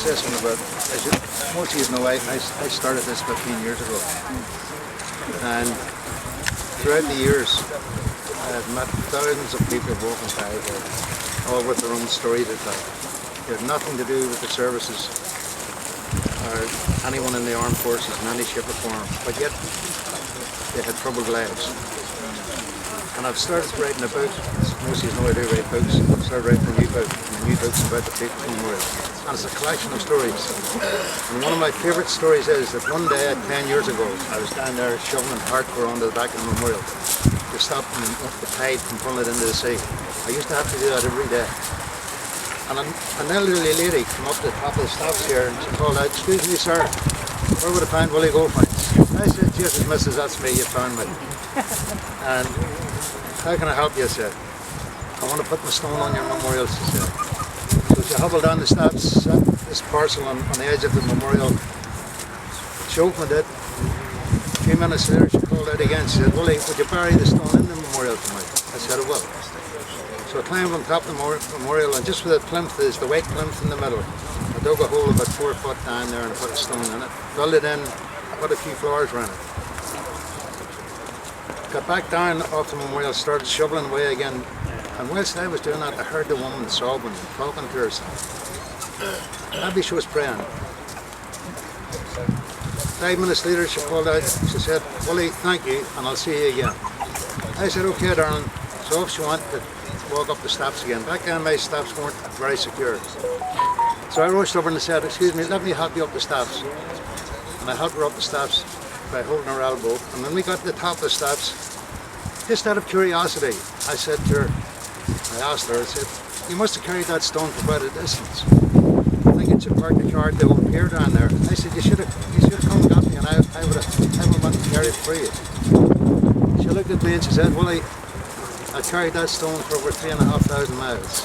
say something about, as you, most of you know, I started this 15 years ago. And throughout the years, I've met thousands of people walking by here, all with their own story to tell. They had nothing to do with the services or anyone in the armed forces in any shape or form, but yet they had troubled lives. And I've started writing a book. Most of you know I do write books. I've started writing a new book about the People's Memorial. And it's a collection of stories. And one of my favourite stories is that one day, 10 years ago, I was down there shoveling hardcore onto the back of the memorial to stop the tide from pulling it into the sea. I used to have to do that every day. And an elderly lady came up to the top of the steps here and she called out, "Excuse me, sir, where would I find Willie Goldfinch?" I said, "Jesus, missus, that's me, you found me." And "How can I help you?" I said. "I want to put my stone on your memorial," she said. So she hobbled down the steps, set this parcel on the edge of the memorial. She opened it. A few minutes later she called out again. She said, "Willie, would you bury the stone in the memorial for me?" I said, "I will." So I climbed on top of the memorial, and just where the plinth is, the white plinth in the middle, I dug a hole about 4 foot down there and put a stone in it, filled it in, put a few flowers around it. Got back down off the memorial, started shoveling away again, and whilst I was doing that, I heard the woman sobbing and talking to herself. Maybe she was praying. 5 minutes later she called out, she said, "Willie, thank you, and I'll see you again." I said, "Okay, darling." So off she went to walk up the steps again. Back then my steps weren't very secure. So I rushed over and said, "Excuse me, let me help you up the steps." And I helped her up the steps by holding her elbow. And when we got to the top of the steps, just out of curiosity, I said to her, I asked her, I said, "You must have carried that stone for quite a distance. I think it's a part of the card that will appear down there." I said, you should have come and got me, and I would want to carry it for you." She looked at me and she said, "Willie, I carried that stone for over 3,500 miles.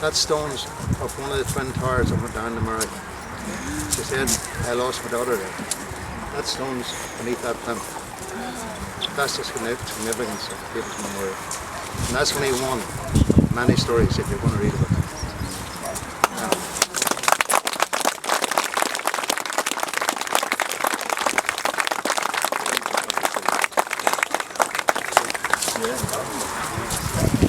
That stone's up one of the twin towers that went down the Murray." She said, "I lost my daughter there. That stone's beneath that plinth." That's the significance of the People's Memorial. And that's only one of many stories if you want to read about it. Yeah.